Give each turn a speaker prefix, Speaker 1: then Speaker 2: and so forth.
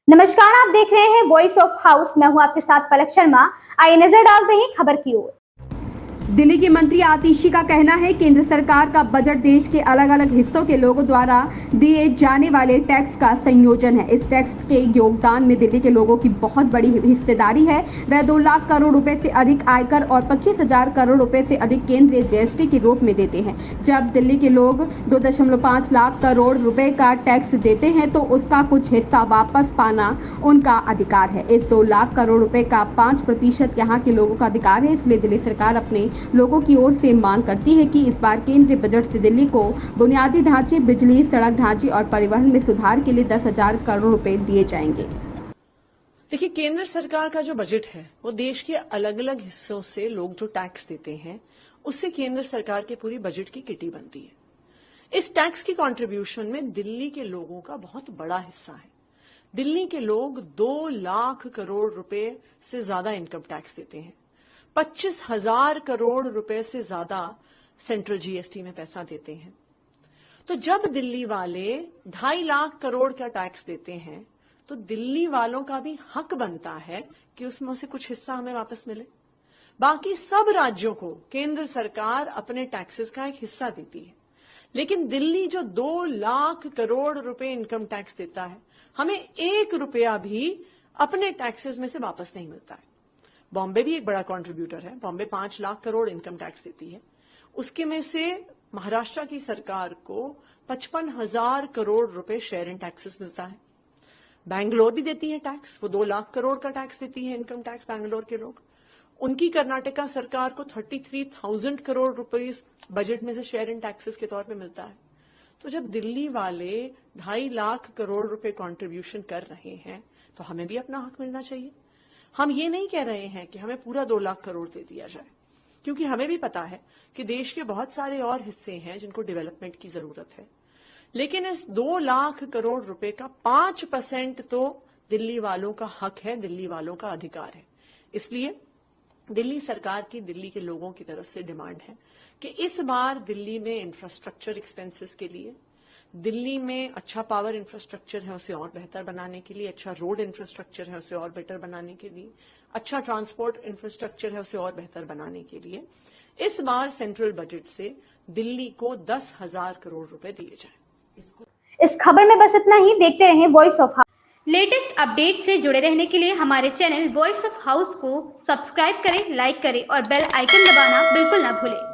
Speaker 1: नमस्कार, आप देख रहे हैं वॉइस ऑफ हाउस। मैं हूं आपके साथ पलक शर्मा। आइए नजर डालते हैं खबर की ओर।
Speaker 2: दिल्ली की मंत्री आतिशी का कहना है केंद्र सरकार का बजट देश के अलग अलग हिस्सों के लोगों द्वारा दिए जाने वाले टैक्स का संयोजन है। इस टैक्स के योगदान में दिल्ली के लोगों की बहुत बड़ी हिस्सेदारी है। वह 2 लाख करोड़ रुपए से अधिक आयकर और 25,000 करोड़ रुपए से अधिक केंद्रीय जीएसटी के रूप में देते हैं। जब दिल्ली के लोग 2.5 लाख करोड़ रुपए का टैक्स देते हैं तो उसका कुछ हिस्सा वापस पाना उनका अधिकार है। इस 2 लाख करोड़ रुपए का 5% यहाँ के लोगों का अधिकार है। इसलिए दिल्ली सरकार अपने लोगों की ओर से मांग करती है कि इस बार केंद्रीय बजट से दिल्ली को बुनियादी ढांचे, बिजली, सड़क ढांचे और परिवहन में सुधार के लिए 10,000 करोड़ रुपए दिए जाएंगे।
Speaker 3: देखिए, केंद्र सरकार का जो बजट है वो देश के अलग अलग हिस्सों से लोग जो टैक्स देते हैं उससे केंद्र सरकार के पूरी बजट की किटी बनती है। इस टैक्स की कंट्रीब्यूशन में दिल्ली के लोगों का बहुत बड़ा हिस्सा है। दिल्ली के लोग 2 लाख करोड़ रुपए से ज्यादा इनकम टैक्स देते हैं। 25,000 करोड़ रुपए से ज्यादा सेंट्रल जीएसटी में पैसा देते हैं। तो जब दिल्ली वाले 2.5 लाख करोड़ का टैक्स देते हैं तो दिल्ली वालों का भी हक बनता है कि उसमें से कुछ हिस्सा हमें वापस मिले। बाकी सब राज्यों को केंद्र सरकार अपने टैक्सेस का एक हिस्सा देती है, लेकिन दिल्ली जो 2 लाख करोड़ रुपए इनकम टैक्स देता है, हमें 1 रुपया भी अपने टैक्सेस में से वापस नहीं मिलता है। बॉम्बे भी एक बड़ा कंट्रीब्यूटर है। बॉम्बे 5 लाख करोड़ इनकम टैक्स देती है। उसके में से महाराष्ट्र की सरकार को 55,000 करोड़ रुपए शेयर इन टैक्सेस मिलता है। बैंगलोर भी देती है टैक्स, वो 2 लाख करोड़ का टैक्स देती है, इनकम टैक्स बैंगलोर के लोग। उनकी कर्नाटका सरकार को 33,000 करोड़ रुपए बजट में से शेयर इन टैक्सेस के तौर पे मिलता है। तो जब दिल्ली वाले 2.5 लाख करोड़ रुपए कंट्रीब्यूशन कर रहे हैं तो हमें भी अपना हक मिलना चाहिए। हम ये नहीं कह रहे हैं कि हमें पूरा 2 लाख करोड़ दे दिया जाए, क्योंकि हमें भी पता है कि देश के बहुत सारे और हिस्से हैं जिनको डेवलपमेंट की जरूरत है। लेकिन इस 2 लाख करोड़ रुपए का 5% तो दिल्ली वालों का हक है, दिल्ली वालों का अधिकार है। इसलिए दिल्ली सरकार की दिल्ली के लोगों की तरफ से डिमांड है कि इस बार दिल्ली में इंफ्रास्ट्रक्चर एक्सपेंसेस के लिए, दिल्ली में अच्छा पावर इंफ्रास्ट्रक्चर है उसे और बेहतर बनाने के लिए, अच्छा रोड इंफ्रास्ट्रक्चर है उसे और बेटर बनाने के लिए, अच्छा ट्रांसपोर्ट इंफ्रास्ट्रक्चर है उसे और बेहतर बनाने के लिए इस बार सेंट्रल बजट से दिल्ली को 10,000 करोड़ रुपए दिए जाए।
Speaker 1: इस खबर में बस इतना ही। देखते रहें voice of house. Latest update से जुड़े रहने के लिए हमारे चैनल वॉइस ऑफ हाउस को सब्सक्राइब करें, लाइक करें और बेल आइकन दबाना बिल्कुल ना भूलें।